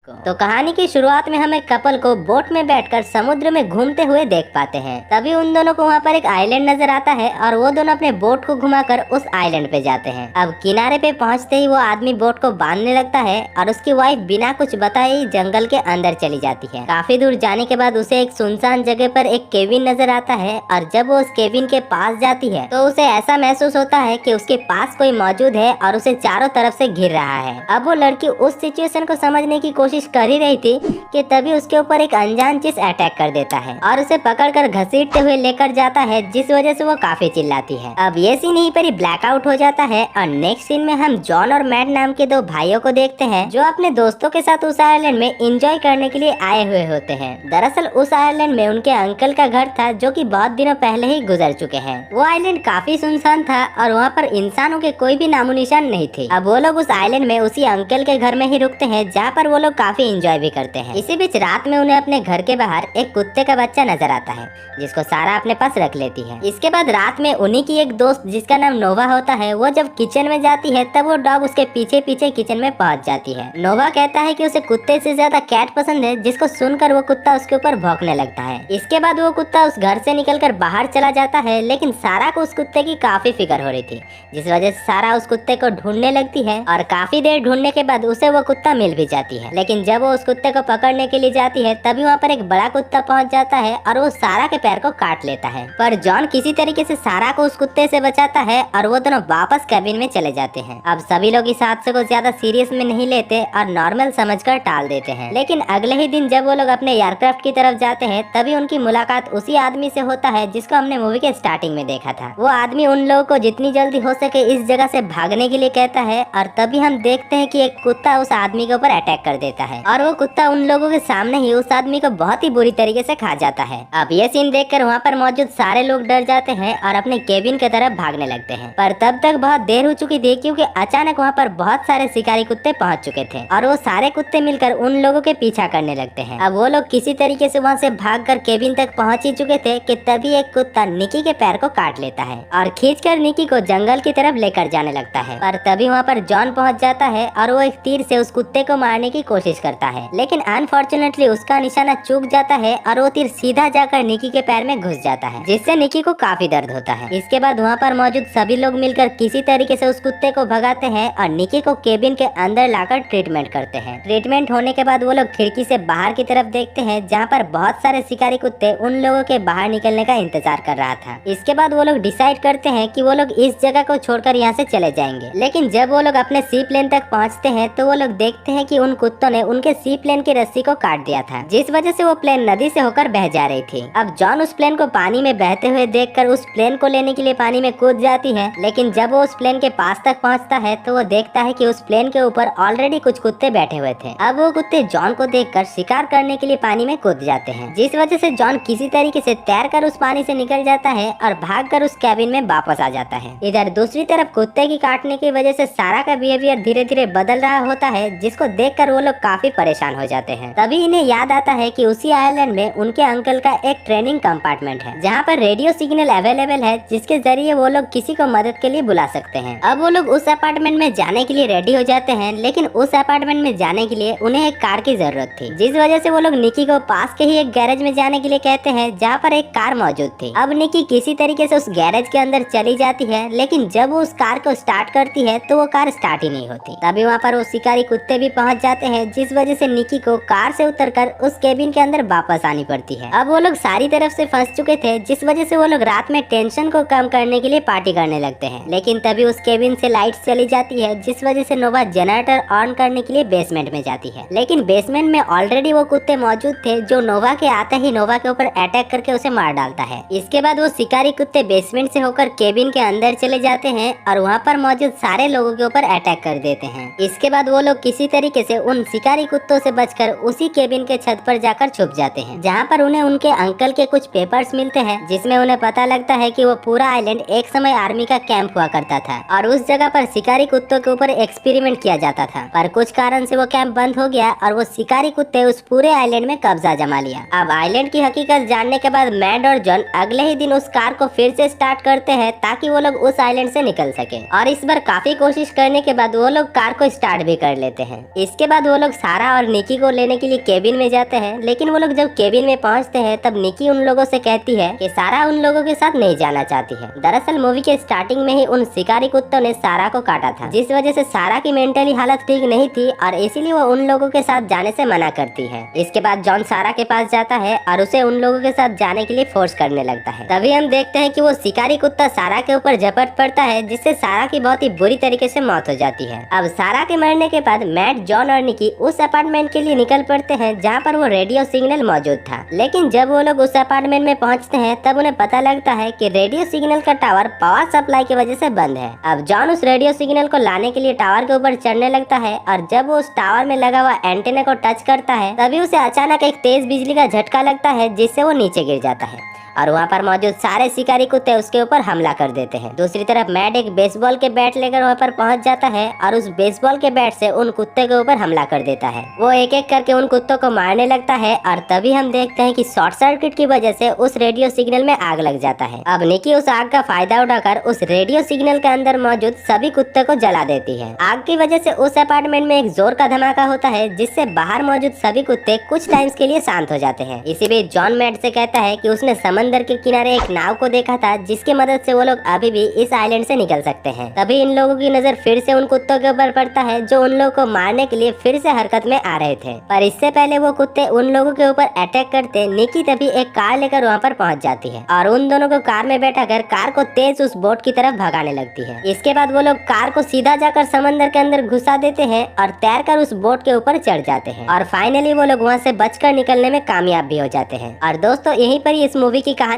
तो कहानी की शुरुआत में हम एक कपल को बोट में बैठकर समुद्र में घूमते हुए देख पाते हैं। तभी उन दोनों को वहाँ पर एक आइलैंड नजर आता है और वो दोनों अपने बोट को घुमाकर उस आइलैंड पे जाते हैं। अब किनारे पे पहुँचते ही वो आदमी बोट को बांधने लगता है और उसकी वाइफ बिना कुछ बताए ही जंगल के अंदर चली जाती है। काफी दूर जाने के बाद उसे एक सुनसान जगह पर एक केबिन नजर आता है और जब वो उस केबिन के पास जाती है तो उसे ऐसा महसूस होता है कि उसके पास कोई मौजूद है और उसे चारों तरफ से घिर रहा है। अब वो लड़की उस सिचुएशन को समझने की कोशिश कर ही रही थी कि तभी उसके ऊपर एक अनजान चीज अटैक कर देता है और उसे पकड़कर घसीटते हुए लेकर जाता है, जिस वजह से वो काफी चिल्लाती है। अब ये सीन यहीं पर ही ब्लैकआउट हो जाता है और नेक्स्ट सीन में हम जॉन और मैट नाम के दो भाइयों को देखते हैं जो अपने दोस्तों के साथ उस आइलैंड में एंजॉय करने के लिए आए हुए होते हैं। दरअसल उस आइलैंड में उनके अंकल का घर था जो कि बहुत दिनों पहले ही गुजर चुके हैं। वो आइलैंड काफी सुनसान था और वहाँ पर इंसानों के कोई भी नामो निशान नहीं थे। अब वो लोग उस आइलैंड में उसी अंकल के घर में ही रुकते हैं जहाँ पर वो लोग काफी एंजॉय भी करते हैं। इसी बीच रात में उन्हें अपने घर के बाहर एक कुत्ते का बच्चा नजर आता है जिसको सारा अपने पास रख लेती है। इसके बाद रात में उन्हीं की एक दोस्त जिसका नाम नोवा होता है वो जब किचन में जाती है तब वो डॉग उसके पीछे पीछे किचन में पहुंच जाती है। नोवा कहता है कि उसे कुत्ते से ज्यादा कैट पसंद है, जिसको सुनकर वो कुत्ता उसके ऊपर भौंकने लगता है। इसके बाद वो कुत्ता उस घर से निकलकर बाहर चला जाता है, लेकिन सारा को उस कुत्ते की काफी फिक्र हो रही थी, जिस वजह से सारा उस कुत्ते को ढूंढने लगती है और काफी देर ढूंढने के बाद उसे वो कुत्ता मिल भी जाती है। लेकिन जब वो उस कुत्ते को पकड़ने के लिए जाती है तभी वहाँ पर एक बड़ा कुत्ता पहुँच जाता है और वो सारा के पैर को काट लेता है। पर जॉन किसी तरीके से सारा को उस कुत्ते से बचाता है और वो दोनों वापस कैबिन में चले जाते हैं। अब सभी लोग इस हादसे को ज्यादा सीरियस में नहीं लेते और नॉर्मल समझकर टाल देते हैं। लेकिन अगले ही दिन जब वो लोग अपने एयरक्राफ्ट की तरफ जाते हैं तभी उनकी मुलाकात उसी आदमी से होता है जिसको हमने मूवी के स्टार्टिंग में देखा था। वो आदमी उन लोगों को जितनी जल्दी हो सके इस जगह से भागने के लिए कहता है और तभी हम देखते हैं कि एक कुत्ता उस आदमी के ऊपर अटैक कर देता है और वो कुत्ता उन लोगों के सामने ही उस आदमी को बहुत ही बुरी तरीके से खा जाता है। अब ये सीन देखकर वहाँ पर मौजूद सारे लोग डर जाते हैं और अपने केबिन की तरफ भागने लगते हैं। पर तब तक बहुत देर हो चुकी थी क्योंकि अचानक वहाँ पर बहुत सारे शिकारी कुत्ते पहुँच चुके थे और वो सारे कुत्ते मिलकर उन लोगों के पीछा करने लगते हैं। अब वो लोग किसी तरीके से वहाँ से भागकर केबिन तक पहुँच ही चुके थे कि तभी एक कुत्ता निकी के पैर को काट लेता है और खींचकर निकी को जंगल की तरफ लेकर जाने लगता है। पर तभी वहाँ पर जॉन पहुँच जाता है और वो एक तीर से उस कुत्ते को मारने की कोशिश करता है, लेकिन अनफॉर्चुनेटली उसका निशाना चूक जाता है और वो तीर सीधा जाकर निकी के पैर में घुस जाता है, जिससे निकी को काफी दर्द होता है। इसके बाद वहाँ पर मौजूद सभी लोग मिलकर किसी तरीके से उस कुत्ते को भगाते हैं और निकी को केबिन के अंदर लाकर ट्रीटमेंट करते हैं। ट्रीटमेंट होने के बाद वो लोग खिड़की से बाहर की तरफ देखते हैं जहाँ पर बहुत सारे शिकारी कुत्ते उन लोगों के बाहर निकलने का इंतजार कर रहा था। इसके बाद वो लोग डिसाइड करते हैं कि वो लोग इस जगह को छोड़कर यहाँ से चले जाएंगे। लेकिन जब वो लोग अपने सी प्लेन तक पहुँचते हैं तो वो लोग देखते हैं कि उन कुत्तों ने उनके सी प्लेन की रस्सी को काट दिया था, जिस वजह से वो प्लेन नदी से होकर बह जा रही थी। अब जॉन उस प्लेन को पानी में बहते हुए देखकर उस प्लेन को लेने के लिए पानी में कूद जाती है, लेकिन जब वो उस प्लेन के पास तक पहुंचता है तो वो देखता है कि उस प्लेन के ऊपर ऑलरेडी कुछ कुत्ते बैठे हुए थे। अब वो कुत्ते जॉन को देखकर शिकार करने के लिए पानी में कूद जाते हैं, जिस वजह से जॉन किसी तरीके से तैरकर उस पानी से निकल जाता है और भागकर उस कैबिन में वापस आ जाता है। इधर दूसरी तरफ कुत्ते की काटने की वजह से सारा का बिहेवियर धीरे धीरे बदल रहा होता है, जिसको देखकर वो लोग काफी परेशान हो जाते हैं। तभी इन्हें याद आता है कि उसी आइलैंड में उनके अंकल का एक ट्रेनिंग कंपार्टमेंट है जहाँ पर रेडियो सिग्नल अवेलेबल है, जिसके जरिए वो लोग किसी को मदद के लिए बुला सकते हैं। अब वो लोग उस अपार्टमेंट में जाने के लिए रेडी हो जाते हैं, लेकिन उस अपार्टमेंट में जाने के लिए उन्हें एक कार की जरूरत थी, जिस वजह से वो लोग निकी को पास के ही एक गैरेज में जाने के लिए कहते हैं जहाँ पर एक कार मौजूद थी। अब निकी किसी तरीके से उस गैरेज के अंदर चली जाती है, लेकिन जब वो उस कार को स्टार्ट करती है तो वो कार स्टार्ट ही नहीं होती। तभी वहाँ पर वो शिकारी कुत्ते भी पहुँच जाते हैं, जिस वजह से निकी को कार से उतरकर उस केबिन के अंदर वापस आनी पड़ती है। अब वो लोग सारी तरफ से फंस चुके थे, जिस वजह से वो लोग रात में टेंशन को कम करने के लिए पार्टी करने लगते हैं। लेकिन तभी उस केबिन से लाइट्स चली जाती है, जिस वजह से नोवा जनरेटर ऑन करने के लिए बेसमेंट में जाती है, लेकिन बेसमेंट में ऑलरेडी वो कुत्ते मौजूद थे जो नोवा के आते ही नोवा के ऊपर अटैक करके उसे मार डालता है। इसके बाद वो शिकारी कुत्ते बेसमेंट से होकर केबिन के अंदर चले जाते हैं और वहाँ पर मौजूद सारे लोगों के ऊपर अटैक कर देते हैं। इसके बाद वो लोग किसी तरीके से उन शिकारी कुत्तों से बचकर उसी केबिन के छत पर जाकर छुप जाते हैं, जहाँ पर उन्हें उनके अंकल के कुछ पेपर्स मिलते हैं, जिसमें उन्हें पता लगता है कि वो पूरा आइलैंड एक समय आर्मी का कैंप हुआ करता था और उस जगह पर शिकारी कुत्तों के ऊपर एक्सपेरिमेंट किया जाता था। पर कुछ कारण से वो कैंप बंद हो गया और वो शिकारी कुत्ते उस पूरे आइलैंड में कब्जा जमा लिया। अब आइलैंड की हकीकत जानने के बाद मैड और जॉन अगले ही दिन उस कार को फिर से स्टार्ट करते हैं ताकि वो लोग उस आइलैंड से निकल सके, और इस बार काफी कोशिश करने के बाद वो लोग कार को स्टार्ट भी कर लेते हैं। इसके बाद वो लोग सारा और निकी को लेने के लिए केबिन में जाते हैं, लेकिन वो लोग जब केबिन में पहुंचते हैं तब निकी उन लोगों से कहती है कि सारा उन लोगों के साथ नहीं जाना चाहती है। दरअसल मूवी के स्टार्टिंग में ही उन शिकारी कुत्तों ने सारा को काटा था, जिस वजह से सारा की मेंटली हालत ठीक नहीं थी और इसीलिए वो उन लोगों के साथ जाने से मना करती है। इसके बाद जॉन सारा के पास जाता है और उसे उन लोगों के साथ जाने के लिए फोर्स करने लगता है। तभी हम देखते हैं कि वो शिकारी कुत्ता सारा के ऊपर झपट पड़ता है, जिससे सारा की बहुत ही बुरी तरीके से मौत हो जाती है। अब सारा के मरने के बाद मैट, जॉन और निकी उस अपार्टमेंट के लिए निकल पड़ते हैं जहाँ पर वो रेडियो सिग्नल मौजूद था। लेकिन जब वो लोग उस अपार्टमेंट में पहुँचते हैं तब उन्हें पता लगता है कि रेडियो सिग्नल का टावर पावर सप्लाई की वजह से बंद है। अब जॉन उस रेडियो सिग्नल को लाने के लिए टावर के ऊपर चढ़ने लगता है और जब वो उस टावर में लगा हुआ एंटीना को टच करता है तभी उसे अचानक एक तेज बिजली का झटका लगता है, जिससे वो नीचे गिर जाता है और वहाँ पर मौजूद सारे शिकारी कुत्ते उसके ऊपर हमला कर देते हैं। दूसरी तरफ मैट एक बेसबॉल के बैट लेकर वहाँ पर पहुँच जाता है और उस बेसबॉल के बैट से उन कुत्ते के ऊपर हमला कर देता है। वो एक एक करके उन कुत्तों को मारने लगता है और तभी हम देखते हैं कि शॉर्ट सर्किट की वजह से उस रेडियो सिग्नल में आग लग जाता है। अब निकी उस आग का फायदा उठाकर उस रेडियो सिग्नल के अंदर मौजूद सभी कुत्ते को जला देती है। आग की वजह से उस अपार्टमेंट में एक जोर का धमाका होता है, जिससे बाहर मौजूद सभी कुत्ते कुछ टाइम्स के लिए शांत हो जाते हैं। इसी बीच जॉन मैट से कहता है कि उसने समंदर के किनारे एक नाव को देखा था, जिसकी मदद से वो लोग अभी भी इस आइलैंड से निकल सकते हैं। तभी इन लोगों की नजर फिर से उन कुत्तों के ऊपर पड़ता है जो उन लोगों को मारने के लिए फिर से हरकत में आ रहे थे, पर इससे पहले वो कुत्ते उन लोगों के ऊपर अटैक करते निकी तभी एक कार लेकर वहाँ पर पहुँच जाती है और उन दोनों को कार में बैठाकर कार को तेज उस बोट की तरफ भगाने लगती है। इसके बाद वो लोग कार को सीधा जाकर समंदर के अंदर घुसा देते हैं और तैरकर उस बोट के ऊपर चढ़ जाते हैं और फाइनली वो लोग वहाँ से बचकर निकलने में कामयाब भी हो जाते हैं। और दोस्तों, यहीं पर इस मूवी की कहानी